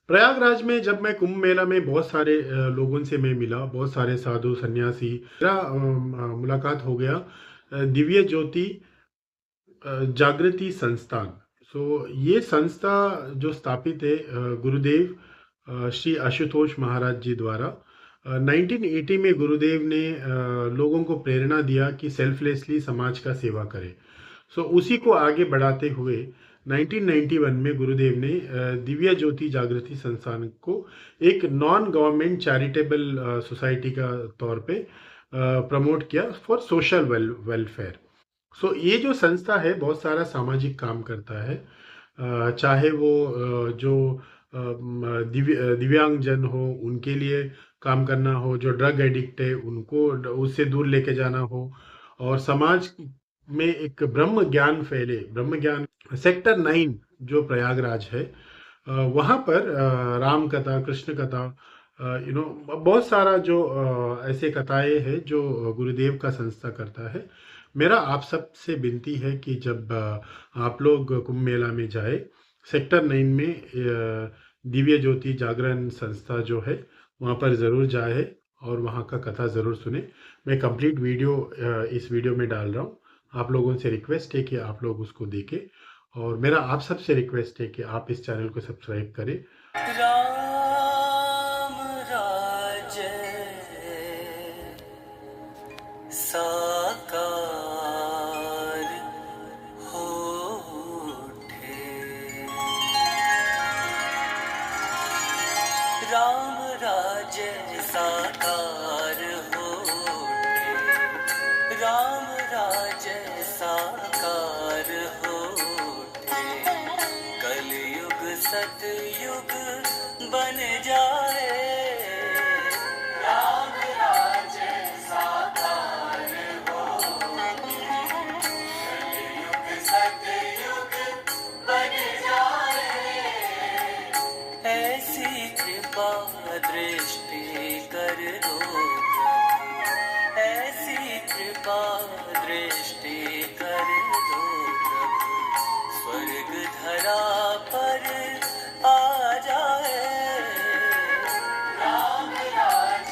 प्रयागराज में जब मैं कुंभ मेला में बहुत सारे लोगों से मैं मिला, बहुत सारे साधु सन्यासी, मेरा मुलाकात हो गया दिव्य ज्योति जागृति संस्थान। ये संस्था जो स्थापित है गुरुदेव श्री आशुतोष महाराज जी द्वारा। 1980 में गुरुदेव ने लोगों को प्रेरणा दिया कि सेल्फलेसली समाज का सेवा करें। उसी को आगे बढ़ाते हुए 1991 में गुरुदेव ने दिव्या ज्योति जागृति संस्थान को एक नॉन गवर्नमेंट चैरिटेबल सोसाइटी का तौर पे प्रमोट किया फॉर सोशल वेलफेयर। ये जो संस्था है बहुत सारा सामाजिक काम करता है। चाहे वो जो दिव्यांग जन हो उनके लिए काम करना हो, जो ड्रग एडिक्ट है उनको उससे दूर लेके जाना हो, और समाज में एक ब्रह्म ज्ञान फैले। ब्रह्म ज्ञान सेक्टर 9 जो प्रयागराज है, वहाँ पर राम कथा, कृष्ण कथा, बहुत सारा जो ऐसे कथाएं हैं जो गुरुदेव का संस्था करता है। मेरा आप सब से विनती है कि जब आप लोग कुंभ मेला में जाए, सेक्टर 9 में दिव्य ज्योति जागरण संस्था जो है वहाँ पर ज़रूर जाए और वहाँ का कथा ज़रूर सुने। मैं कंप्लीट वीडियो इस वीडियो में डाल रहा हूँ। आप लोगों से रिक्वेस्ट है कि आप लोग उसको देखें, और मेरा आप सबसे रिक्वेस्ट है कि आप इस चैनल को सब्सक्राइब करें। राम राज साकार होठे, राम राज साकार होठे, राम राज साकार होठे, कलयुग सतयुग बन जाए, राम राज साकार होठे, कलयुग सतयुग बन जाए, ऐसी कृपा दृष्टि कर दो प्रभु, ऐसी कृपा दृष्टि कर दो प्रभु, स्वर्ग धरा पर आ जाए, राम राज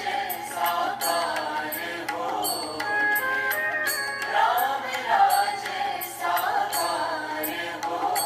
साकार होठे, राम राज साकार होठे।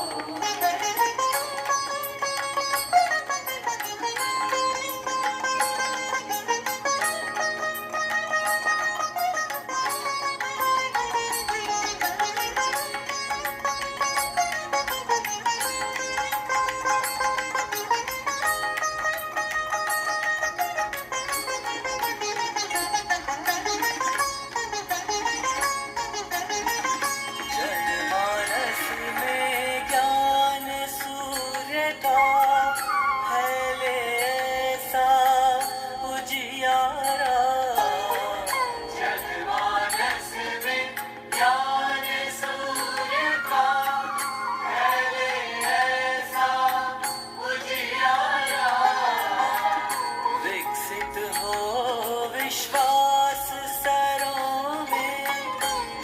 जनमानस में ज्ञान सूर्य का फैले ऐसा उजियारा, जनमानस में ज्ञान सूर्य का फैले ऐसा उजियारा, विकसित हो विश्वास सरों में,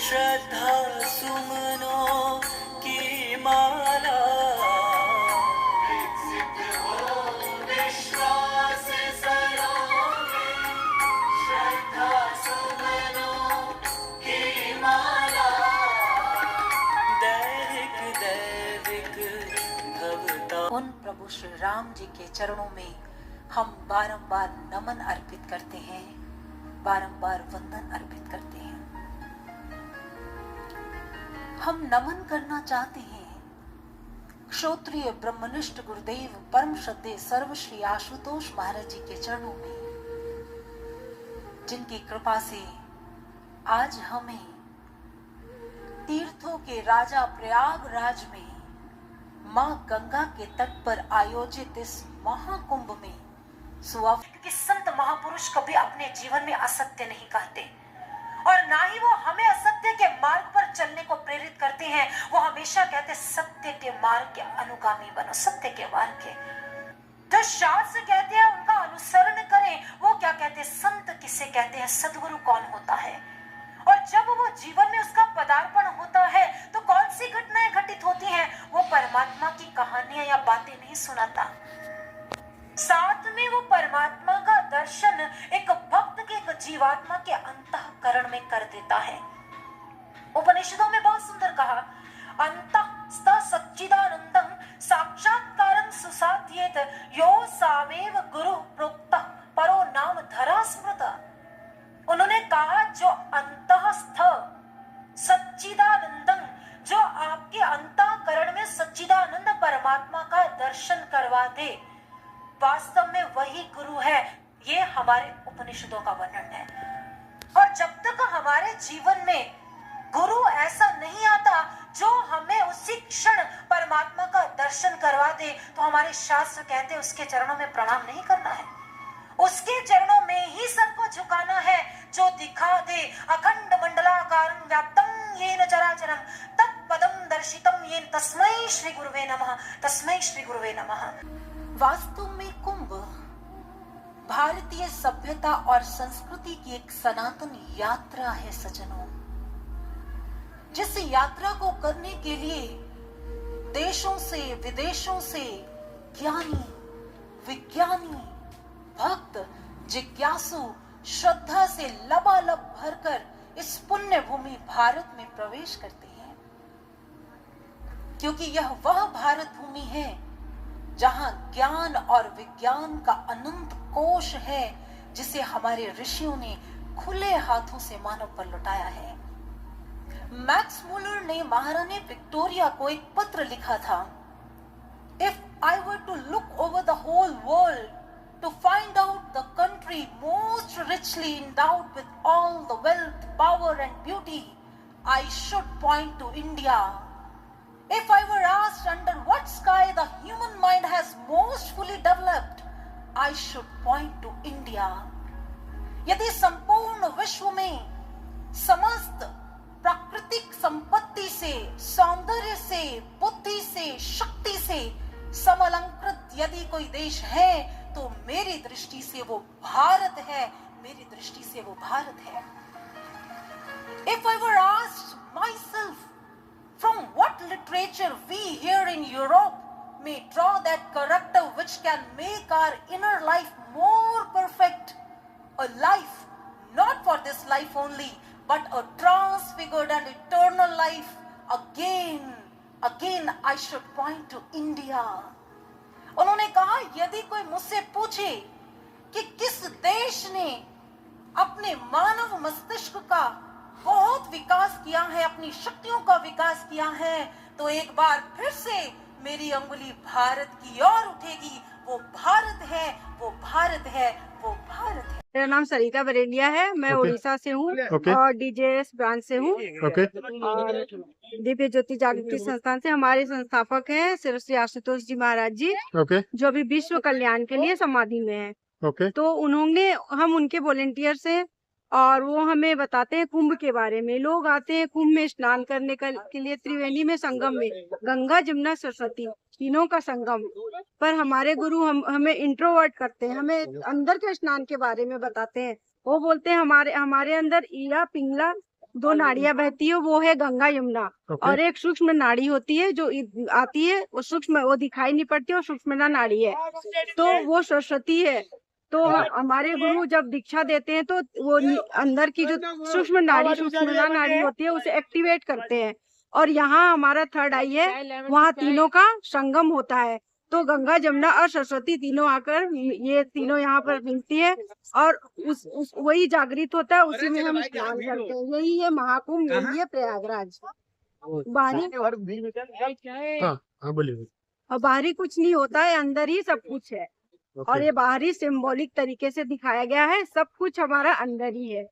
श्रद्धा सुमनों की माला, विकसित हो विश्वास सरों में, श्रद्धा सुमनों की माला, दैविक दैविक भवता। उन प्रभु श्री राम जी के चरणों में हम बारंबार नमन अर्पित करते हैं, बारंबार वंदन अर्पित करते हैं। हम नमन करना चाहते हैं क्षोत्रिय ब्रह्मनिष्ठ गुरुदेव परम श्रद्धेय सर्व श्री आशुतोष महाराज जी के चरणों में, जिनकी कृपा से आज हमें तीर्थों के राजा प्रयागराज में मां गंगा के तट पर आयोजित इस महाकुंभ में क्योंकि संत महापुरुष कभी अपने जीवन में असत्य नहीं कहते और ना ही वो हमें असत्य के मार्ग पर चलने को प्रेरित करते हैं। वो हमेशा कहते सत्य के मार्ग के अनुगामी बनो, सत्य के मार्ग के। जो शास्त्र कहते हैं उनका अनुसरण करें। वो क्या कहते हैं, संत किसे कहते हैं, सदगुरु कौन होता है। और जब वो जीवन में उसका पदार्पण होता है तो कौन सी घटनाएं घटित होती हैं। वो परमात्मा की कहानियां या बातें नहीं सुनाता, साथ में वो परमात्मा का दर्शन एक भक्त के एक जीवात्मा के अंतःकरण में कर देता है। उपनिषदों में बहुत सुंदर कहा, अंतःस्थ सच्चिदानंदं साक्षात्कारं सुसाध्येत यो सावेव गुरु प्रोक्तः परो नाम धरा स्मृत। उन्होंने कहा जो अंतःस्थ सच्चिदानंदं, जो आपके अंतःकरण में सच्चिदानंद परमात्मा का दर्शन करवा दे, वास्तव में वही गुरु है। ये हमारे उपनिषदों का वर्णन है। और जब तक हमारे जीवन में गुरु ऐसा नहीं आता जो हमें उसी क्षण परमात्मा का दर्शन करवा दे, तो हमारे शास्त्र कहते हैं उसके चरणों में प्रणाम नहीं करना है, उसके चरणों में ही सर को झुकाना है। जो दिखा दे अखंड मंडलाकारं व्याप्तं येन चराचरं तत्पदं दर्शितं येन तस्मै श्री गुरुवे नमः, तस्मै श्री गुरुवे नमः। वास्तव में कुंभ भारतीय सभ्यता और संस्कृति की एक सनातन यात्रा है सज्जनों, जिस यात्रा को करने के लिए देशों से विदेशों से ज्ञानी, विज्ञानी, भक्त, जिज्ञासु श्रद्धा से लबालब भरकर इस पुण्य भूमि भारत में प्रवेश करते हैं, क्योंकि यह वह भारत भूमि है जहां ज्ञान और विज्ञान का अनंत कोश है, जिसे हमारे ऋषियों ने खुले हाथों से मानव पर लुटाया है। मैक्स मुलर ने महारानी विक्टोरिया को एक पत्र लिखा था, if I were to look over the whole world to find out the country most richly endowed with all the wealth, power and beauty, I should point to India. If I were asked under what sky the human mind has most fully developed, I should point to India. यदि संपूर्ण विश्व में समस्त प्राकृतिक संपत्ति से, सौंदर्य से, बुद्धि से, शक्ति से समलंकृत यदि कोई देश है, तो मेरी दृष्टि से वो भारत है, मेरी दृष्टि से वो भारत है। If I were asked myself from what literature we here in Europe may draw that character which can make our inner life more perfect, a life not for this life only, but a transfigured and eternal life, again I should point to India. उन्होंने कहा, यदि कोई मुझसे पूछे कि किस देश ने अपने मानव मस्तिष्क का बहुत विकास किया है, अपनी शक्तियों का विकास किया है, तो एक बार फिर से मेरी अंगुली भारत की ओर उठेगी। वो भारत है, वो भारत है, वो भारत है। मेरा नाम सरिता बरेलिया है, मैं उड़ीसा से हूँ और डीजेएस ब्रांच से हूँ और दिव्य ज्योति जागृति संस्थान से हमारे संस्थापक हैं श्री श्री आशुतोष जी महाराज जी, जो अभी विश्व कल्याण के लिए समाधि में हैं। तो उन्होंने, हम उनके वॉलेंटियर से, और वो हमें बताते हैं कुंभ के बारे में। लोग आते हैं कुंभ में स्नान करने के लिए, त्रिवेणी में संगम में, गंगा जमुना सरस्वती तीनों का संगम। पर हमारे गुरु हमें इंट्रोवर्ट करते हैं, हमें अंदर के स्नान के बारे में बताते हैं। वो बोलते हैं हमारे अंदर ईड़ा पिंगला दो नाड़ियां बहती है, वो है गंगा यमुना, और एक सूक्ष्म नाड़ी होती है जो आती है, वो सूक्ष्म, वो दिखाई नहीं पड़ती, और सूक्ष्म नाड़ी है, तो वो सरस्वती है। तो हमारे गुरु जब दीक्षा देते हैं तो वो अंदर की जो सूक्ष्म नाड़ी होती है उसे एक्टिवेट करते हैं, और यहाँ हमारा थर्ड आई है, वहाँ तीनों का संगम होता है। तो गंगा जमुना और सरस्वती तीनों आकर, ये तीनों यहाँ पर मिलती है और वही जागृत होता है, उसी में हम स्नान करते हैं। यही है महाकुंभ, यही है प्रयागराज। बाहरी कुछ नहीं होता है, अंदर ही सब कुछ है। और ये बाहरी सिंबॉलिक तरीके से दिखाया गया है, सब कुछ हमारा अंदर ही है।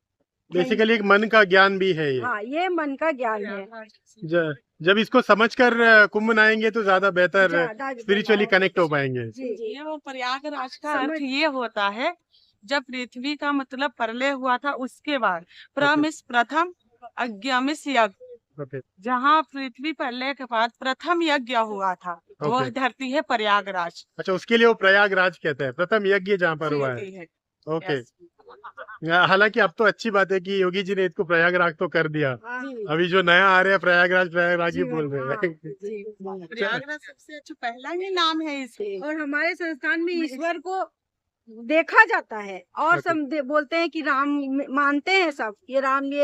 बेसिकली एक मन का ज्ञान भी है ये। हाँ, ये मन का ज्ञान है। जब इसको समझकर कुंभ मनाएंगे तो ज्यादा बेहतर स्पिरिचुअली कनेक्ट हो पाएंगे। ये वो प्रयागराज का अर्थ ये होता है, जब पृथ्वी का मतलब प्रलय हुआ था उसके बाद प्रथम अज्ञामिस यज्ञ, जहाँ पृथ्वी प्रलय के बाद प्रथम यज्ञ हुआ था, वह धरती है प्रयागराज। अच्छा, उसके लिए वो प्रयागराज कहते हैं, प्रथम यज्ञ जहाँ पर हुआ है। ओके। हालांकि अब तो अच्छी बात है कि योगी जी ने इसको प्रयागराज तो कर दिया। जी अभी जो नया आ रहा है प्रयागराज प्रयागराज ही जी बोल रहे हाँ, हैं। जी प्रयागराज सबसे अच्छा पहला ही नाम है इसके। और हमारे संस्थान में ईश्वर को देखा जाता है और Okay. सब बोलते हैं कि राम मानते हैं सब, ये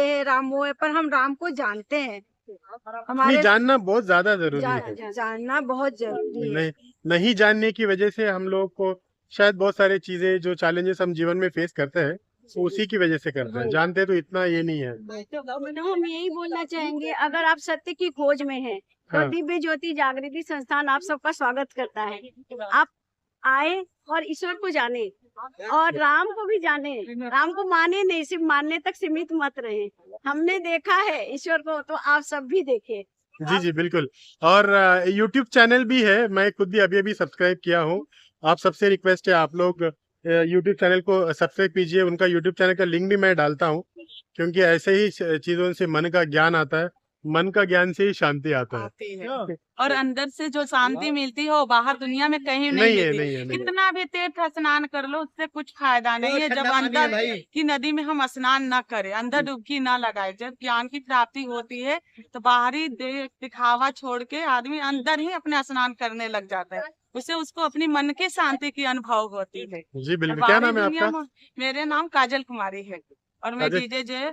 है राम वो है, पर हम राम को जानते हैं। नहीं, हमारे जानना बहुत ज्यादा जरूरी है। जानना बहुत जरूरी है। नहीं, नहीं जानने की वजह से हम लोग को शायद बहुत सारी चीजें जो चैलेंजेस हम जीवन में फेस करते हैं वो उसी की वजह से करते हैं। जानते तो इतना ये नहीं है। तो हम यही बोलना चाहेंगे, अगर आप सत्य की खोज में हैं तो हाँ। दिव्य ज्योति जागृति संस्थान आप सबका स्वागत करता है। आप आए और ईश्वर को जाने और राम को भी जाने, राम को माने नहीं, सिर्फ मानने तक सीमित मत रहे। हमने देखा है ईश्वर को, तो आप सब भी देखें। जी जी बिल्कुल। और यूट्यूब चैनल भी है, मैं खुद भी अभी सब्सक्राइब किया हूँ। आप सबसे रिक्वेस्ट है आप लोग यूट्यूब चैनल को सब्सक्राइब कीजिए। उनका यूट्यूब चैनल का लिंक भी मैं डालता हूँ, क्योंकि ऐसे ही चीजों से मन का ज्ञान आता है, मन का ज्ञान से ही शांति आता है। आती है और अंदर से जो शांति मिलती है वो बाहर दुनिया में कहीं नहीं नहीं है, मिलती। नहीं है, नहीं है। कितना भी तीर्थ स्नान कर लो उससे कुछ फायदा नहीं है जब अंदर की नदी में हम स्नान न करें, अंदर डुबकी न लगाए। जब ज्ञान की प्राप्ति होती है तो बाहरी दिखावा छोड़ के आदमी अंदर ही अपने स्नान करने लग जाता है, उससे उसको अपनी मन की शांति की अनुभव होती है। जी बिल्कुल। क्या नाम है आपका? मेरे नाम काजल कुमारी है और मैं काजल- डीजे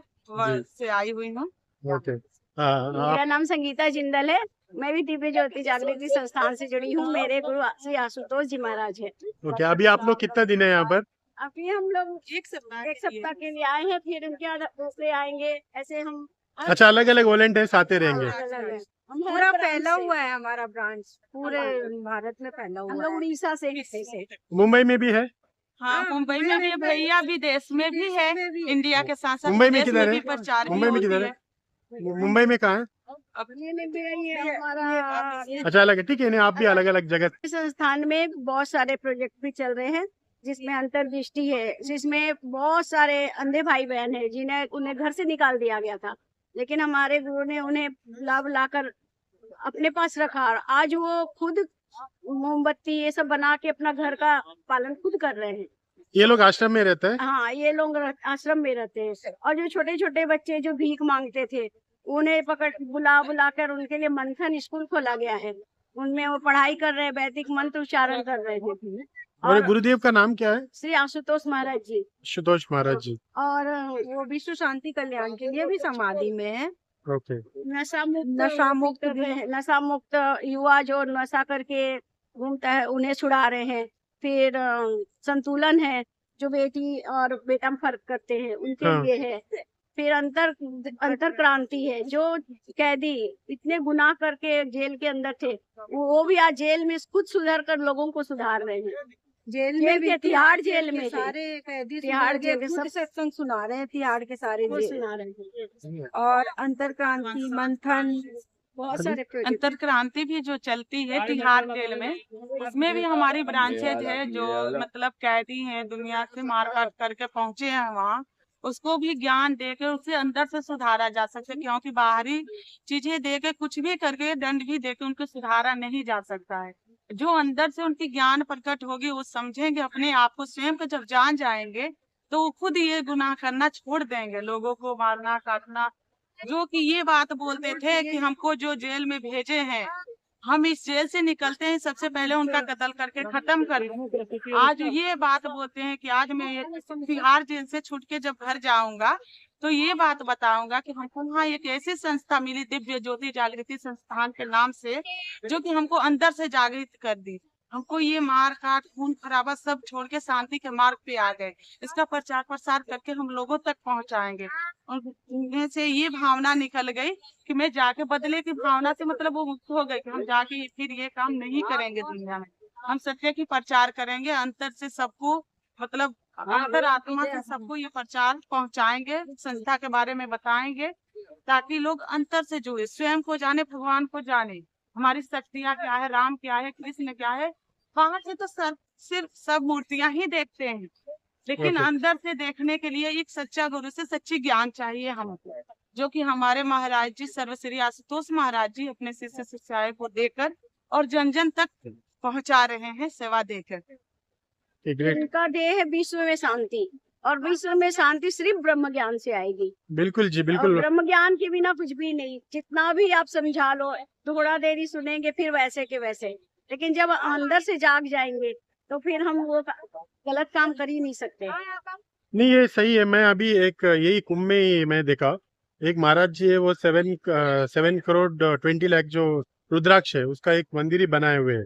से आई हुई हूँ। ओके। मेरा नाम संगीता जिंदल है, मैं भी दिव्य ज्योति जागृति संस्थान से जुड़ी हूँ। मेरे गुरु श्री आशुतोष जी महाराज है। ओके, अभी आप लोग कितना दिन है यहाँ पर? अभी हम लोग एक सप्ताह एक सप्ताह के लिए आए हैं, फिर उनके बाद दूसरे आएंगे, ऐसे हम अच्छा, अलग अलग वॉलेंटियर्स आते रहेंगे। अलग है। पूरा फैला हुआ है हमारा ब्रांच, पूरे भारत में फैला हुआ है। हम लोग उड़ीसा से हैं। मुंबई में भी है? हाँ, मुंबई में भी भैया विदेश में भी है, इंडिया के साथ साथ मुंबई में विदेश किधर भी है? प्रचार की मुंबई में होती किधर है। है? मुंबई में कहाँ है? अच्छा, अलग है, ठीक है। नहीं, आप भी अलग अलग जगह। इस संस्थान में बहुत सारे प्रोजेक्ट भी चल रहे हैं, जिसमें अंतर्दृष्टि है, जिसमें बहुत सारे अंधे भाई बहन हैं जिन्हें उन्हें घर से निकाल दिया गया था, लेकिन हमारे गुरु ने उन्हें लाकर अपने पास रखा और आज वो खुद मोमबत्ती ये सब बना के अपना घर का पालन खुद कर रहे हैं। ये लोग आश्रम में रहते हैं? हाँ, ये लोग आश्रम में रहते हैं। और जो छोटे छोटे बच्चे जो भीख मांगते थे उन्हें पकड़ बुला कर उनके लिए मंथन स्कूल खोला गया है, उनमें वो पढ़ाई कर रहे हैं, वैदिक मंत्र उच्चारण कर रहे थे। और गुरुदेव का नाम क्या है? श्री आशुतोष महाराज जी। आशुतोष महाराज जी। और वो विश्व शांति कल्याण के लिए भी समाधि में है। ओके। नशा मुक्त युवा जो नशा करके घूमता है उन्हें छुड़ा रहे हैं। फिर संतुलन है, जो बेटी और बेटा में फर्क करते हैं उनके हाँ। लिए है। फिर अंतर क्रांति है, जो कैदी इतने गुनाह करके जेल के अंदर थे वो भी आज जेल में खुद सुधर कर लोगों को सुधार रहे हैं। जेल में भी, तिहाड़ जेल में सारे कैदी तिहाड़ जेल में सब सत्संग सुना रहे हैं, तिहाड़ के सारे सुना रहे हैं। और अंतर क्रांति मंथन बहुत सारे अंतर क्रांति भी जो चलती है तिहाड़ जेल में, उसमें भी हमारी ब्रांचेज है जो मतलब कैदी हैं, दुनिया से मार काट करके पहुंचे हैं वहाँ, उसको भी ज्ञान देके उससे अंदर से सुधारा जा सकता है, क्योंकि बाहरी चीजें देके कुछ भी करके दंड भी देके उनको सुधारा नहीं जा सकता है। जो अंदर से उनकी ज्ञान प्रकट होगी, वो समझेंगे अपने आप को, स्वयं को जब जान जाएंगे तो वो खुद ये गुनाह करना छोड़ देंगे, लोगों को मारना काटना। जो कि ये बात बोलते थे कि हमको जो जेल में भेजे हैं, हम इस जेल से निकलते हैं सबसे पहले उनका कत्ल करके खत्म कर दें। आज ये बात बोलते हैं कि आज मैं तिहाड़ जेल से छूट के जब घर जाऊंगा तो ये बात बताऊंगा कि हमको वहाँ एक ऐसी संस्था मिली दिव्य ज्योति जागृति संस्थान के नाम से, जो कि हमको अंदर से जागृत कर दी। हमको ये मार काट खून खराबा सब छोड़ के शांति के मार्ग पे आ गए। इसका प्रचार प्रसार करके हम लोगों तक पहुंचाएंगे। और उनमें से ये भावना निकल गई कि मैं जाके बदले की भावना से मतलब वो मुक्त हो गए कि हम जाके फिर ये काम नहीं करेंगे दुनिया में, हम सत्य की प्रचार करेंगे, अंतर से सबको मतलब अंतर आत्मा से सबको ये प्रचार पहुंचाएंगे, संस्था के बारे में बताएंगे, ताकि लोग अंतर से जुड़े, स्वयं को जाने, भगवान को जाने, हमारी शक्तियाँ क्या है, राम क्या है, कृष्ण क्या है। बाहर से तो सिर्फ सब मूर्तियां ही देखते हैं, लेकिन अंदर से देखने के लिए एक सच्चा गुरु से सच्ची ज्ञान चाहिए हमको, जो कि हमारे महाराज जी सर्वश्री आशुतोष महाराज जी अपने शिष्य शिष्याओं को देकर और जन जन तक पहुंचा रहे हैं सेवा देकर। उनका ध्येय है विश्व में शांति, और विश्व में शांति सिर्फ ब्रह्म ज्ञान से आएगी। बिल्कुल जी और बिल्कुल। ब्रह्म ज्ञान के बिना कुछ भी नहीं, जितना भी आप समझा लो, थोड़ा देर ही सुनेंगे फिर वैसे के वैसे, लेकिन जब अंदर से जाग जाएंगे तो फिर हम वो गलत काम कर ही नहीं सकते। नहीं ये सही है। मैं अभी एक यही कुंभ में ही मैं देखा, एक महाराज जी है, वो 7 करोड़ 20 लाख जो रुद्राक्ष है उसका एक मंदिर ही बनाए हुए है।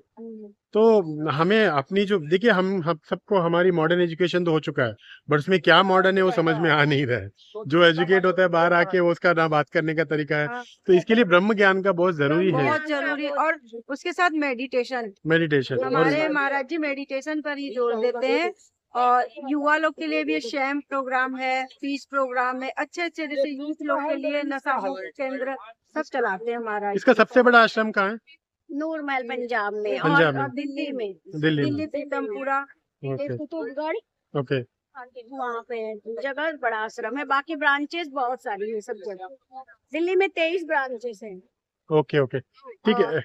तो हमें अपनी जो देखिए, हम सबको हमारी मॉडर्न एजुकेशन तो हो चुका है, बट उसमें क्या मॉडर्न है वो समझ में आ नहीं रहा है। जो एजुकेट होता है बाहर आके वो उसका ना बात करने का तरीका है, तो इसके लिए ब्रह्म ज्ञान का बहुत जरूरी है। बहुत जरूरी, और उसके साथ मेडिटेशन। मेडिटेशन हमारे महाराज जी मेडिटेशन पर ही जोर देते हैं, और युवा लोग के लिए भी शैम प्रोग्राम है, पीस प्रोग्राम है, अच्छे अच्छे जैसे यूथ लोग के लिए नशा मुक्त केंद्र सब चलाते हैं महाराज। इसका सबसे बड़ा आश्रम कहाँ है? नूर महल पंजाब में, पंजाब में। और दिल्ली में, दिल्ली पीतमपुरा, ओके कुतुबगढ़, ओके। वहाँ पे जगह बड़ा आश्रम है। बाकी ब्रांचेस बहुत सारी है सब जगह। दिल्ली में 23 ब्रांचेस हैं। ओके ओके ठीक है।